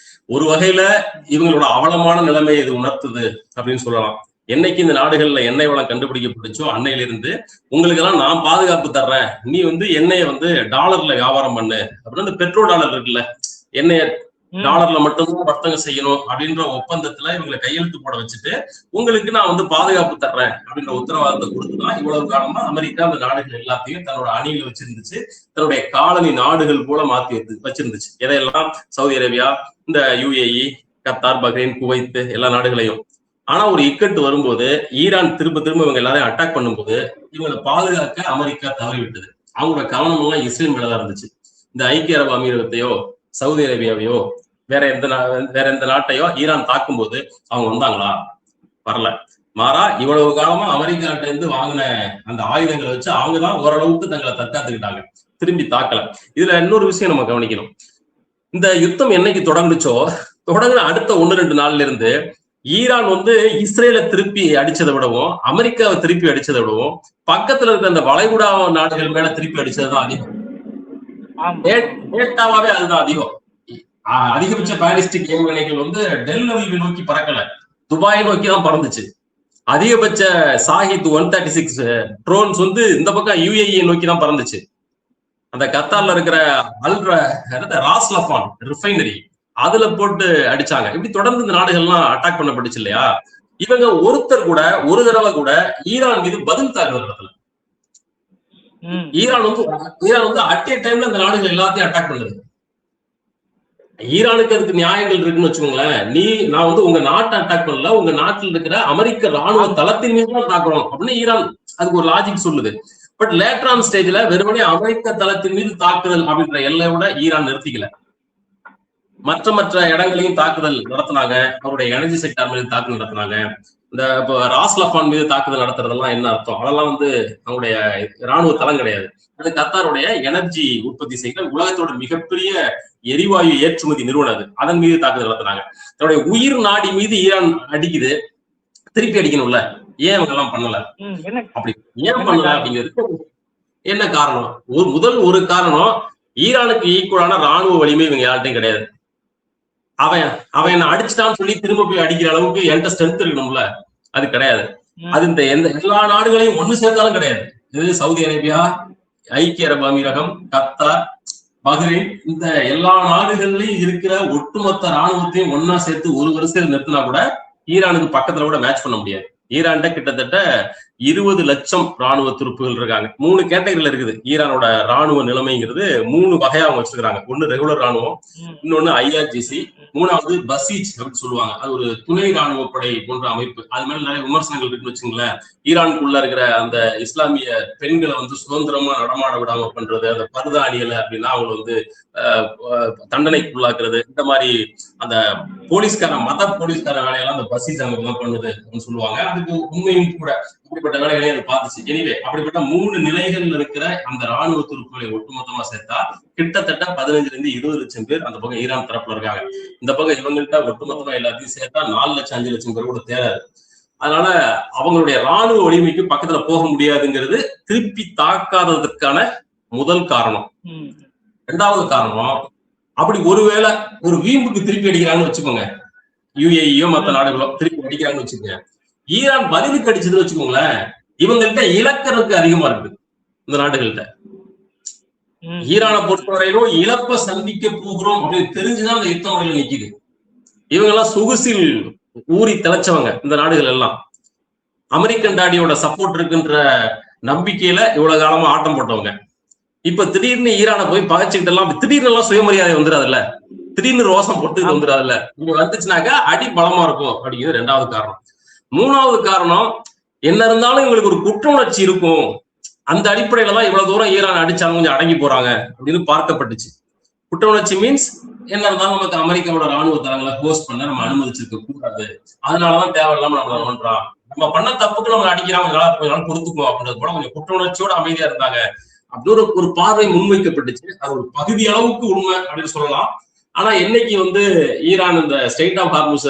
ஒரு வகையில இவங்களோட அவலமான நிலைமையை இது உணர்த்துது அப்படின்னு சொல்லலாம். என்னைக்கு இந்த நாடுகள்ல எண்ணெய் வளம் கண்டுபிடிக்கப்பட்டுச்சோ அன்னையிலிருந்து உங்களுக்கு எல்லாம் நான் பாதுகாப்பு தர்றேன், நீ எண்ணெயை டாலர்ல வியாபாரம் பண்ணு அப்படின்னு அந்த பெட்ரோல் டாலர் இருக்குல்ல, எண்ணெய டாலர்ல மட்டும்தான் வர்த்தகம் செய்யணும் அப்படின்ற ஒப்பந்தத்துல இவங்களை கையெழுத்து போட வச்சுட்டு உங்களுக்கு நான் பாதுகாப்பு தர்றேன் அப்படின்ற உத்தரவாதத்தை கொடுத்துதான் இவ்வளவு காலமா அமெரிக்கா அந்த நாடுகள் எல்லாத்தையும் தன்னோட அணியில வச்சிருந்துச்சு, தன்னுடைய காலனி நாடுகள் போல மாத்தி வச்சிருந்துச்சு. எதையெல்லாம் சவுதி அரேபியா, இந்த UAE, கத்தார், பஹ்ரைன், குவைத் எல்லா நாடுகளையும். ஆனா ஒரு இக்கட்டு வரும்போது ஈரான் திரும்ப இவங்க எல்லாரையும் அட்டாக் பண்ணும்போது இவங்களை பாதுகாக்க அமெரிக்கா தவறிவிட்டது. அவங்களோட கவனம் எல்லாம் இஸ்ரேல் மேலதான் இருந்துச்சு. இந்த ஐக்கிய அரபு அமீரகத்தையோ சவுதி அரேபியாவையோ வேற எந்த நாட்டையோ ஈரான் தாக்கும் போது அவங்க வந்தாங்களா? வரல. மாறா இவ்வளவு காலமா அமெரிக்காட்ட இருந்து வாங்கின அந்த ஆயுதங்களை வச்சு அவங்கதான் ஓரளவுக்கு தங்களை தற்காத்துக்கிட்டாங்க, திரும்பி தாக்கல. இதுல இன்னொரு விஷயம் நம்ம கவனிக்கணும். இந்த யுத்தம் என்னைக்கு தொடங்குச்சோ தொடங்கின அடுத்த 1-2 நாள்ல இருந்து ஈரான் இஸ்ரேலை திருப்பி அடிச்சதை விடவும் அமெரிக்காவை திருப்பி அடிச்சதை விடவும் பக்கத்துல இருக்க அந்த வளைகுடா நாடுகள் மேல திருப்பி அடிச்சதுதான் அதிகம். டேட்டாவே அதுதான் அதிகம். அதிகபட்ச பாலிஸ்டிக் ஏவுகணைகள் டெல் அவீவை நோக்கி பறக்கல, துபாயை நோக்கி தான் பறந்துச்சு. அதிகபட்ச சாஹித் 136 ட்ரோன்ஸ் இந்த பக்கம் UAE நோக்கி தான் பறந்துச்சு. அந்த கத்தார்ல இருக்கிற ராஸ் லஃபான் ரிஃபைனரி அதுல போட்டு அடிச்சாங்க. இப்படி தொடர்ந்து இந்த நாடுகள்லாம் அட்டாக் பண்ணப்பட்டுச்சு இல்லையா? இவங்க ஒருத்தர் கூட ஒரு தடவை கூட ஈரான் மீது பதில் தாக்குதல் நடத்தல. ஈரான் அட் ஏ டைம்ல இந்த நாடுகள் எல்லாத்தையும் அட்டாக் பண்ணுது. ஈரானுக்கு அதுக்கு நியாயங்கள் இருக்குன்னு வச்சுக்கோங்களேன். நான் உங்க நாட்டை அட்டாக் பண்ணல, உங்க நாட்டில் இருக்கிற அமெரிக்க ராணுவ தளத்தின் மீது தான் தாக்குறோம் அப்படின்னு ஈரான் அதுக்கு ஒரு லாஜிக் சொல்லுது. பட் லேட்டர் ஆன் ஸ்டேஜ்ல வெறுமனே அமெரிக்க தளத்தின் மீது தாக்குதல் அப்படின்ற எல்லையோட ஈரான் நிறுத்திக்கல. மற்ற இடங்களையும் தாக்குதல் நடத்தினாங்க. அவருடைய எனர்ஜி செக்டார் மீது தாக்குதல் நடத்தினாங்க. இந்த இப்போ ராஸ் லஃபான் மீது தாக்குதல் நடத்துறதெல்லாம் என்ன அர்த்தம்? அதெல்லாம் அவங்களுடைய ராணுவ தளம் கிடையாது. அது கத்தாருடைய எனர்ஜி உற்பத்தி செய்கிற உலகத்தோட மிகப்பெரிய எரிவாயு ஏற்றுமதி நிறுவனம். அது அதன் மீது தாக்குதல் நடத்துனாங்க. தன்னுடைய உயிர் நாடி மீது ஈரான் அடிக்குது, திருப்பி அடிக்கணும்ல. ஏன் அவங்க எல்லாம் பண்ணல? அப்படி ஏன் பண்ணல அப்படிங்கிறது என்ன காரணம்? ஒரு காரணம், ஈரானுக்கு ஈக்குவலான ராணுவ வலிமை இவங்க யார்ட்டையும் கிடையாது. அவன் என்ன அடிச்சுட்டான்னு சொல்லி திரும்ப போய் அடிக்கிற அளவுக்கு என்கிட்ட ஸ்ட்ரென்த் இருக்கணும்ல, அது கிடையாது. அது இந்த எல்லா நாடுகளையும் ஒண்ணு சேர்ந்தாலும் கிடையாது. இது சவுதி அரேபியா, ஐக்கிய அரபு அமீரகம், கத்தார், பஹ்ரைன், இந்த எல்லா நாடுகள்லயும் இருக்கிற ஒட்டுமொத்த ராணுவத்தையும் ஒன்னா சேர்த்து ஒரு வருஷத்துல நிறுத்தினா கூட ஈரானுக்கு பக்கத்துல கூட மேட்ச் பண்ண முடியாது. ஈரான்கிட்ட கிட்டத்தட்ட 20 லட்சம் ராணுவ துருப்புகள் இருக்காங்க. 3 கேட்டகரியில இருக்குது ஈரானோட ராணுவ நிலைமைங்கிறது. 3 வகையா அவங்க வச்சிருக்காங்க. ஒன்னு ரெகுலர் ராணுவம், இன்னொன்னு IRGC, மூணாவது பசீஜ் அப்படின்னு சொல்லுவாங்க. அது ஒரு துணை ராணுவ படை போன்ற அமைப்பு. அது மேல நிறைய விமர்சனங்கள் இருக்குன்னு வச்சுங்களேன். ஈரானுக்குள்ள இருக்கிற அந்த இஸ்லாமிய பெண்களை வந்து சுதந்திரமா நடமாட விடாம பண்றது, அந்த பர்தா அணியல அப்படின்னா அவங்க தண்டனைக்குள்ளாக்குறது, இந்த மாதிரி அந்த மத போலீஸ்கார வேலையெல்லாம் அந்த பசீஜ் அமைப்பு தான் பண்ணுது அப்படின்னு சொல்லுவாங்க. அதுக்கு உண்மையும் கூட அப்படிப்பட்ட வேலைகளையும் அது பார்த்துச்சு. எனவே அப்படிப்பட்ட 3 நிலைகள்ல இருக்கிற அந்த ராணுவ துருப்புகளை ஒட்டுமொத்தமா சேர்த்தா கிட்டத்தட்ட 15-20 லட்சம் பேர் அந்த பக்கம் ஈரான் தரப்புல இருக்காங்க. இந்த பக்கம் இவங்கள்ட்ட ஒட்டுமொத்தமா எல்லாத்தையும் சேர்த்தா 4 லட்சம் 5 லட்சம் பேர் கூட தேராது. அதனால அவங்களுடைய ராணுவ வலிமைக்கு பக்கத்துல போக முடியாதுங்கிறது திருப்பி தாக்காததற்கான முதல் காரணம். 2வது காரணம், அப்படி ஒருவேளை ஒரு வீம்புக்கு திருப்பி அடிக்கிறாங்கன்னு வச்சுக்கோங்க, UAEயோ மற்ற நாடுகளோ திருப்பி அடிக்கிறாங்கன்னு வச்சுக்கோங்க, ஈரான் பதிலுக்கு அடிச்சதுன்னு வச்சுக்கோங்களேன், இவங்கள்ட்ட இலக்கருக்கு அதிகமா இருக்கு. இந்த நாடுகள்கிட்ட ஈரானை பொறுத்தவரையிலும் இழப்பை சந்திக்க போகிறோம் அப்படின்னு தெரிஞ்சுதான் அந்த யுத்த முறையில நிக்குது. இவங்க எல்லாம் சொகுசில் ஊறி திளைச்சவங்க. இந்த நாடுகள் எல்லாம் அமெரிக்கன் டாடியோட சப்போர்ட் இருக்குன்ற நம்பிக்கையில இவ்வளவு காலமா ஆட்டம் போட்டவங்க. இப்ப திடீர்னு ஈரானை போய் பகைச்சுக்கிட்டு எல்லாம் திடீர்னு எல்லாம் சுயமரியாதை வந்துடாதுல்ல, திடீர்னு ரோசம் போட்டு வந்துடாதுல்ல. இங்க வந்துச்சுனாக்கா அடி பலமா இருக்கும் அப்படிங்கிறது 2வது காரணம். 3வது காரணம், என்ன இருந்தாலும் இவங்களுக்கு ஒரு குற்ற உணர்ச்சி இருக்கும். அந்த அடிப்படையில தான் இவ்வளவு தூரம் ஈரான் அடிச்சாங்க, கொஞ்சம் அடங்கி போறாங்க அப்படின்னு பார்க்கப்பட்டுச்சு. குற்ற உணர்ச்சி மீன்ஸ் என்ன இருந்தாலும் நமக்கு அமெரிக்காவோட ராணுவ தளங்களை ஹோஸ்ட் பண்ண நம்ம அனுமதிச்சிருக்க கூடாது, அதனாலதான் தேவையில்லாம நம்மள பண்றான், நம்ம பண்ண தப்புக்கு நம்ம அடிக்கிறாங்க பொறுத்துக்குவோம் அப்படின்றது போல கொஞ்சம் குற்ற உணர்ச்சியோட அமைதியா இருந்தாங்க அப்படின்னு ஒரு பார்வை முன்வைக்கப்பட்டுச்சு. அது ஒரு பகுதி அளவுக்கு உண்மை அப்படின்னு சொல்லலாம். ஆனா என்னைக்கு ஈரான் இந்த ஸ்ட்ரெய்ட் ஆஃப் ஹார்முஸ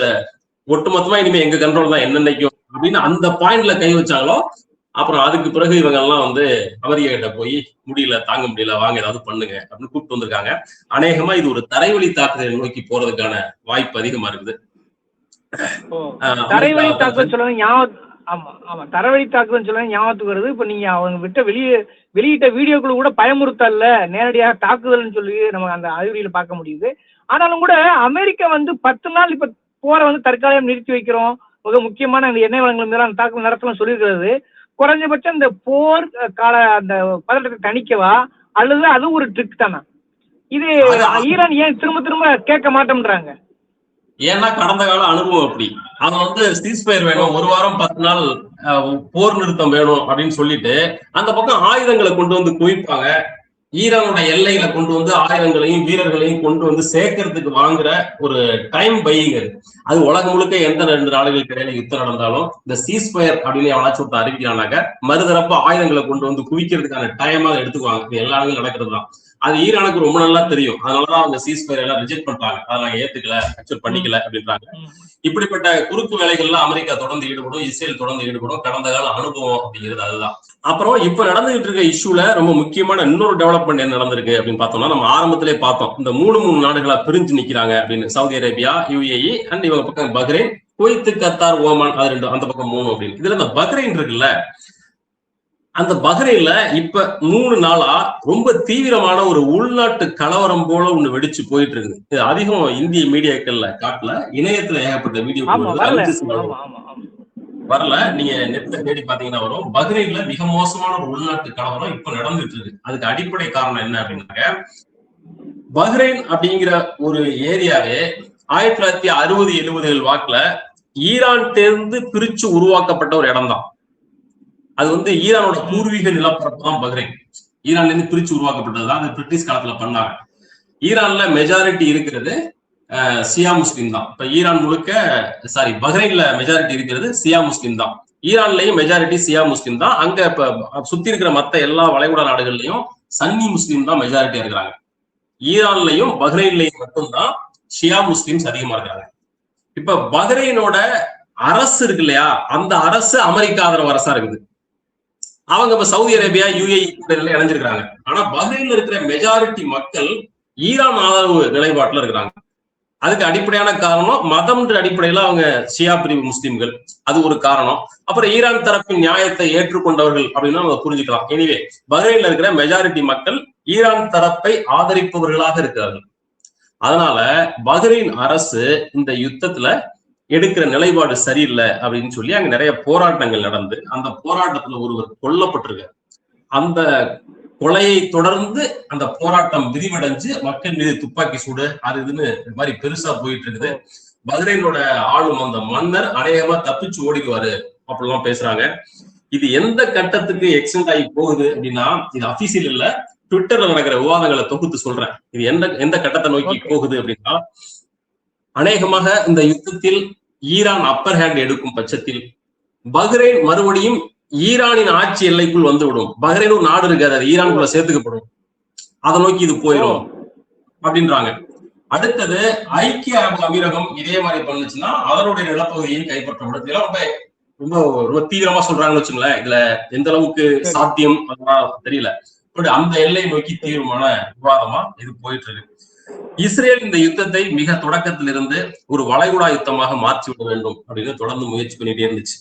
ஒட்டுமொத்தமா இனிமே எங்க கண்ட்ரோல் தான் என்னன்னைக்கும் அப்படின்னு அந்த பாயிண்ட்ல கை வச்சாங்களோ, அப்புறம் அதுக்கு பிறகு இவங்க எல்லாம் அமெரிக்கா கிட்ட போய் முடியல, தாங்க முடியல, வாங்க ஏதாவது பண்ணுங்க அப்படின்னு கூப்பிட்டு வந்திருக்காங்க. அநேகமா இது ஒரு தரைவழி தாக்குதலை நோக்கி போறதுக்கான வாய்ப்பு அதிகமா இருக்குது. தரைவழி தாக்குதல் சொல்லுங்க தரைவழி தாக்குதல் சொல்லுங்க ஞாபகத்துக்கு வருது. இப்ப நீங்க அவங்க வெளியிட்ட வீடியோக்குள்ள கூட பயமுறுத்தல்ல, நேரடியாக தாக்குதல்னு சொல்லி நம்ம அந்த அறிகுறியில பார்க்க முடியுது. ஆனாலும் கூட அமெரிக்கா 10 நாள் இப்ப போரை தற்காலிகம் நிறுத்தி வைக்கிறோம், மிக முக்கியமான அந்த எண்ணெய் வளங்கள் மீது அந்த தாக்குதல் நடத்தலாம் சொல்லியிருக்கிறது. குறைஞ்சபட்சம் இந்த போர் கால அந்த பதட்டத்தை தணிக்கவா, அல்லது அது ஒரு ட்ரிக் தானா? இது ஈரான் ஏன் திரும்ப திரும்ப கேட்க மாட்டோம்ன்றாங்க? ஏன்னா கடந்த கால அனுபவம் அப்படி. அவங்க சீஸ்ஃபயர் வேணும், 1 வாரம் 10 நாள் போர் நிறுத்தம் வேணும் அப்படின்னு சொல்லிட்டு அந்த பக்கம் ஆயுதங்களை கொண்டு குவிப்பாங்க. ஈரானோட எல்லையில கொண்டு ஆயுதங்களையும் வீரர்களையும் கொண்டு சேர்க்கறதுக்கு வாங்குற ஒரு டைம் பையிங். அது உலகம் முழுக்க எந்த 2 நாடுகளுக்கு இடையில யுத்தம் நடந்தாலும் இந்த சீஸ்ஃபயர் அப்படின்னு எவனாச்சும் அறிவிக்கிறானாக்க மறுதரப்பு ஆயுதங்களை கொண்டு குவிக்கிறதுக்கான டைமா எடுத்துக்குவாங்க. இது எல்லா நாடுகளும் நடக்கிறது தான். அது ஈரானுக்கு ரொம்ப நல்லா தெரியும். அதனாலதான் அவங்க சீஸ்ஃபயர் எல்லாம் ரிஜெக்ட் பண்றாங்க, அதை நாங்க ஏத்துக்கல, அக்செப்ட் பண்ணிக்கல அப்படின்றாங்க. இப்படிப்பட்ட குறுக்கு வேலைகள்லாம் அமெரிக்கா தொடர்ந்து ஈடுபடும், இஸ்ரேல் தொடர்ந்து ஈடுபடும். கடந்த கால அனுபவம் அப்படிங்கிறது அதுதான். அப்புறம் இப்ப நடந்துகிட்டு இருக்க இஷ்யூல ரொம்ப முக்கியமான இன்னொரு டெவலப்மெண்ட் என்ன நடந்திருக்கு அப்படின்னு பார்த்தோம்னா, நம்ம ஆரம்பத்திலே பார்த்தோம், இந்த 3 நாடுகளா பிரிஞ்சு நிக்கிறாங்க அப்படின்னு. சவுதி அரேபியா, UAE அண்ட் இவங்க பக்கம் பஹ்ரைன், குவைத், கத்தார், ஓமான், அது 2, அந்த பக்கம் 3 அப்படின்னு. இதுல இந்த பஹ்ரைன் இருக்குல்ல, அந்த பஹ்ரைன்ல இப்ப 3 நாளா ரொம்ப தீவிரமான ஒரு உள்நாட்டு கலவரம் போல ஒண்ணு வெடிச்சு போயிட்டு இருக்குது. இது அதிகம் இந்திய மீடியாக்கள்ல காட்டல, இணையத்துல ஏகப்பட்ட வீடியோ வரல, நீங்க நெட்ல தேடி பாத்தீங்கன்னா வரும். பஹ்ரைன்ல மிக மோசமான ஒரு உள்நாட்டு கலவரம் இப்ப நடந்துட்டு இருக்கு. அதுக்கு அடிப்படை காரணம் என்ன அப்படின்னாக்க, பஹ்ரைன் அப்படிங்கிற ஒரு ஏரியாவே 1960-70 வாக்குல ஈரான் தேர்ந்து பிரிச்சு உருவாக்கப்பட்ட ஒரு இடம் தான். அது ஈரானோட பூர்வீக நிலப்பரப்பு தான் பஹ்ரைன். ஈரான்ல இருந்து பிரிச்சு உருவாக்கப்பட்டதுதான். அது பிரிட்டிஷ் காலத்துல பண்ணாங்க. ஈரான்ல மெஜாரிட்டி இருக்கிறது சியா முஸ்லிம் தான். இப்ப ஈரான் முழுக்க பஹ்ரைன்ல மெஜாரிட்டி இருக்கிறது சியா முஸ்லிம் தான். ஈரான்லயும் மெஜாரிட்டி சியா முஸ்லிம் தான். அங்க இப்ப சுத்தி இருக்கிற மத்த எல்லா வளைகுடா நாடுகள்லயும் சன்னி முஸ்லிம் தான் மெஜாரிட்டியா இருக்கிறாங்க. ஈரான்லயும் பஹ்ரைன்லயும் மட்டும்தான் ஷியா முஸ்லிம்ஸ் அதிகமா இருக்கிறாங்க. இப்ப பஹ்ரைனோட அரசு இருக்கு இல்லையா, அந்த அரசு அமெரிக்கா ஆதரவு அரசா இருக்குது. அவங்க இப்ப சவுதி அரேபியா, UAE இணைஞ்சிருக்காங்க. ஆனா பஹ்ரைன்ல இருக்கிற மெஜாரிட்டி மக்கள் ஈரான் ஆதரவு நிலைப்பாட்டுல இருக்கிறாங்க. அதுக்கு அடிப்படையான காரணம் மதம் அடிப்படையில அவங்க ஷியா பிரிவு முஸ்லிம்கள், அது ஒரு காரணம். அப்புறம் ஈரான் தரப்பின் நியாயத்தை ஏற்றுக்கொண்டவர்கள் அப்படின்னு நம்ம புரிஞ்சுக்கலாம். எனிவே பஹ்ரைன்ல இருக்கிற மெஜாரிட்டி மக்கள் ஈரான் தரப்பை ஆதரிப்பவர்களாக இருக்கிறார்கள். அதனால பஹ்ரைன் அரசு இந்த யுத்தத்துல எடுக்கிற நிலைப்பாடு சரியில்லை அப்படின்னு சொல்லி அங்க நிறைய போராட்டங்கள் நடந்து அந்த போராட்டத்துல ஒருவர் கொல்லப்பட்டிருக்காரு. அந்த கொலையை தொடர்ந்து அந்த போராட்டம் விரிவடைஞ்சு மக்கள் மீது துப்பாக்கி சூடு அது இதுன்னு இது மாதிரி பெருசா போயிட்டு இருக்குது. பஹ்ரைனோட ஆளும் அந்த மன்னர் அநேகமா தப்பிச்சு ஓடிடுவாரு அப்படிலாம் பேசுறாங்க. இது எந்த கட்டத்துக்கு எக்ஸ்டெண்ட் ஆகி போகுது அப்படின்னா, இது அபிஷியல் இல்ல, ட்விட்டர்ல நடக்கிற விவாதங்களை தொகுத்து சொல்றேன். இது எந்த கட்டத்தை நோக்கி போகுது அப்படின்னா, அநேகமாக இந்த யுத்தத்தில் ஈரான் அப்பர் ஹேண்ட் எடுக்கும் பட்சத்தில் பஹ்ரைன் மறுபடியும் ஈரானின் ஆட்சி எல்லைக்குள் வந்துவிடும். பஹ்ரைன் ஒரு நாடு இருக்காது, அது ஈரானுக்குள்ள சேர்த்துக்கப்படும். அதை நோக்கி இது போயிடும் அப்படின்றாங்க. அடுத்தது ஐக்கிய அரபு அமீரகம் இதே மாதிரி பண்ணுச்சுன்னா அதனுடைய நிலப்பகுதியை கைப்பற்றப்படும். இதெல்லாம் ரொம்ப ரொம்ப தீவிரமா சொல்றாங்கன்னு வச்சுங்களேன். இதுல எந்த அளவுக்கு சாத்தியம் அதெல்லாம் தெரியல. அந்த எல்லையை நோக்கி தீவிரமான விவாதமா இது போயிட்டு இருக்கு. இஸ்ரேல் இந்த யுத்தத்தை மிக தொடக்கத்திலிருந்து ஒரு வளைகுடா யுத்தமாக மாற்றிவிட வேண்டும் அப்படின்னு தொடர்ந்து முயற்சி பண்ணிட்டே இருந்துச்சு.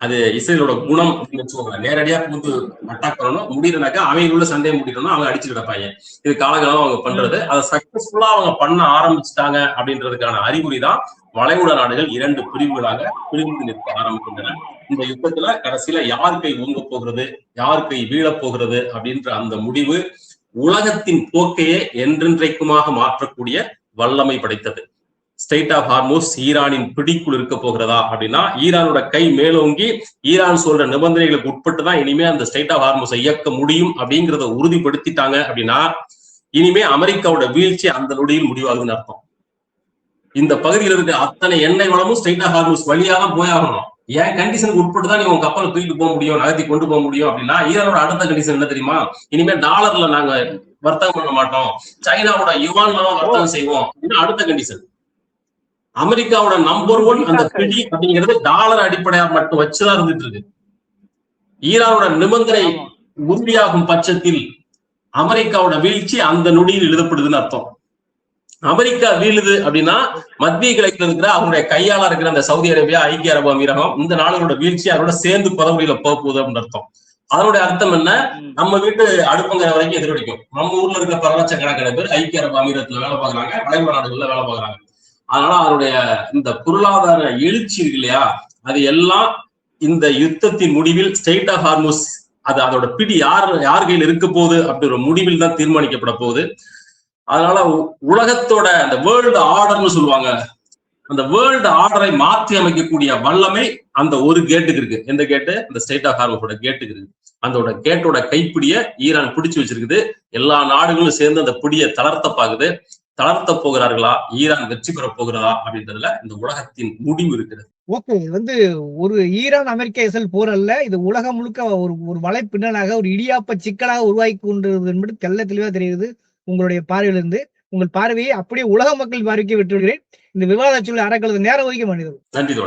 அது இஸ்ரேலோட குணம் அப்படின்னு வச்சுக்கோங்க. நேரடியா புகுந்து அட்டாக் பண்ணணும், முடியலனாக்கா அவங்களுக்குள்ள சண்டையை முடிக்கணும்னா அவங்க அடிச்சு கிடப்பாங்க. இது காலகாலம் அவங்க பண்றது. அதை சக்சஸ்ஃபுல்லா அவங்க பண்ண ஆரம்பிச்சுட்டாங்க அப்படின்றதுக்கான அறிகுறி தான் வளைகுடா நாடுகள் 2 பிரிவுகளாக பிரிந்து நிற்க ஆரம்பிக்கின்றன. இந்த யுத்தத்துல கடைசியில யார் கை ஓங்க போகிறது, யார் கை வீழப் போகிறது அப்படின்ற அந்த முடிவு உலகத்தின் போக்கையே என்றென்றைக்குமாக மாற்றக்கூடிய வல்லமை படைத்தது. ஸ்ட்ரெய்ட் ஆஃப் ஹார்மூஸ் ஈரானின் பிடிக்குள் இருக்க போகிறதா அப்படின்னா, ஈரானோட கை மேலோங்கி ஈரான் சொல்ற நிபந்தனைகளுக்கு உட்பட்டு தான் இனிமே அந்த ஸ்ட்ரெய்ட் ஆஃப் ஹார்மூஸை இயக்க முடியும் அப்படிங்கிறத உறுதிப்படுத்திட்டாங்க அப்படின்னா, இனிமே அமெரிக்காவோட வீழ்ச்சி அந்த நொடியில் முடிவாகுதுன்னு அர்த்தம். இந்த பகுதியில் இருக்க அத்தனை எண்ணெய் வளமும் ஸ்ட்ரெய்ட் ஆஃப் ஹார்மூஸ் வழியா தான் போயாகணும். ஏன் கண்டிஷனுக்கு உட்பட்டு தான் நீ உங்க கப்பலை தூக்கிட்டு போக முடியும், நகர்த்தி கொண்டு போக முடியும் அப்படின்னா, ஈரானோட அடுத்த கண்டிஷன் என்ன தெரியுமா? இனிமே டாலர்ல நாங்க வர்த்தகம் பண்ண மாட்டோம், சைனாவோட யுவான்ல தான் வர்த்தகம் செய்வோம் அப்படின்னு அடுத்த கண்டிஷன். அமெரிக்காவோட நம்பர் 1 அந்த பிடி அப்படிங்கிறது டாலர் அடிப்படையா மட்டும் வச்சுதான் இருந்துட்டு இருக்கு. ஈரானோட நிபந்தனை உறுதியாகும் பட்சத்தில் அமெரிக்காவோட வீழ்ச்சி அந்த நொடியில் எழுதப்படுதுன்னு அர்த்தம். அமெரிக்கா வீழுது அப்படின்னா மத்திய கிழக்கில் இருக்கிற அவங்களுடைய கையாளா இருக்கிற அந்த சவுதி அரேபியா, ஐக்கிய அரபு அமீரகம், இந்த நாடுகளோட வீழ்ச்சி அதோட சேர்ந்து பதவியில போகுது அப்படின்னு அர்த்தம். அதனுடைய அர்த்தம் என்ன? நம்ம வீட்டு அடுப்புங்கிற வரைக்கும் எதிரொலிக்கும். நம்ம ஊர்ல இருக்க பல லட்சக்கணக்கான பேர் ஐக்கிய அரபு அமீரகத்துல வேலை பார்க்கறாங்க, வளைகுடா நாடுகள்ல வேலை பார்க்கறாங்க. அதனால அதனுடைய இந்த பொருளாதார எழுச்சி இருக்கு இல்லையா, அது எல்லாம் இந்த யுத்தத்தின் முடிவில் ஸ்ட்ரெய்ட் ஆஃப் ஹார்மூஸ் அது அதோட பிடி யார் கையில் இருக்க போகுது அப்படிங்கிற முடிவில் தான் தீர்மானிக்கப்பட போகுது. அதனால உலகத்தோட அந்த வேர்ல்டு ஆர்டர்னு சொல்லுவாங்க, அந்த வேர்ல்டு ஆர்டரை மாற்றி அமைக்கக்கூடிய வல்லமை அந்த ஒரு கேட்டுக்கு இருக்கு. எந்த கேட்டு? இந்த ஸ்ட்ரெய்ட் ஆஃப் ஹார்மூஸோட கேட்டுக்கு இருக்கு. அந்த கேட்டோட கைப்பிடிய ஈரான் பிடிச்சு வச்சிருக்குது. எல்லா நாடுகளும் சேர்ந்து அந்த பிடியை தளர்த்த பாக்குது. தளர்த்த போகிறார்களா, ஈரான் வெற்றி பெற போகிறதா அப்படின்றதுல இந்த உலகத்தின் முடிவு இருக்கிறது. ஓகே, இது ஒரு ஈரான் அமெரிக்கா இஸ்ரேல் போர் அல்ல, இது உலகம் முழுக்க ஒரு வலைப்பின்னலாக ஒரு இடியாப்ப சிக்கலாக உருவாக்கி கொண்டிருக்கிறது என்பது தெல்ல தெளிவா தெரியுது உங்களுடைய பார்வையிலிருந்து. உங்கள் பார்வையை அப்படியே உலக மக்கள் பார்வைக்கு விட்டுவிடுகிறேன். இந்த விவாத சூழல் அறக்களது நேரம் ஒதுக்க மாட்டேங்குது. நன்றி தோழர்.